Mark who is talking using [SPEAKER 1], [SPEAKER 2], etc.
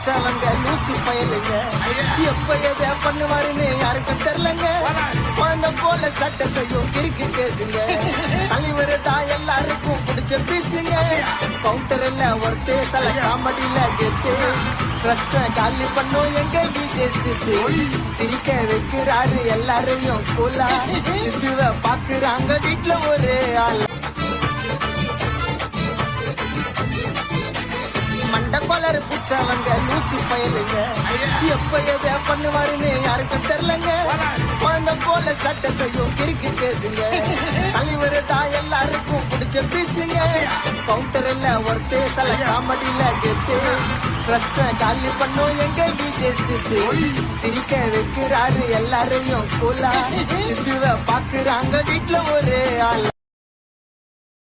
[SPEAKER 1] புடிச்சவங்க லூசு பயலுங்க எப்ப எதை பண்ணுவாருன்னு யாருக்கும் தெரியலங்க குழந்தை போல சட்டை செய்யும் கிறுக்கு பேசுங்க தலைவர் தான் எல்லாருக்கும் பிடிச்ச பீசுங்க கவுண்டர் எல்லாம் ஒருத்தே தலை காமெடியில கெத்து ஸ்ட்ரெஸ் காலி பண்ணும் எங்க டிஜே சித்து சிரிக்க வைக்கிறாரு எல்லாரையும் கூலா சித்துவ பாக்குறாங்க வீட்டுல ஒரு ஆள் மண்டக்கோளர் புடிச்சவங்க லூசு பயலுங்க எப்ப எதை பண்ணுவாருன்னு யாருக்கும் தெரியலங்க குழந்தை போல சட்டை செய்யும் கிறுக்கு பேசுங்க தலைவர் தான் எல்லாருக்கும் பிடிச்ச பீசுங்க கவுண்டர் எல்லாம் ஒருத்தே தலை காமெடியில கெத்து ஸ்ட்ரெஸ் காலி பண்ணும் எங்க டிஜே சித்து சிரிக்க வைக்கிறாரு எல்லாரையும் கூலா சித்துவ பாக்குறாங்க வீட்டுல ஒரு ஆள்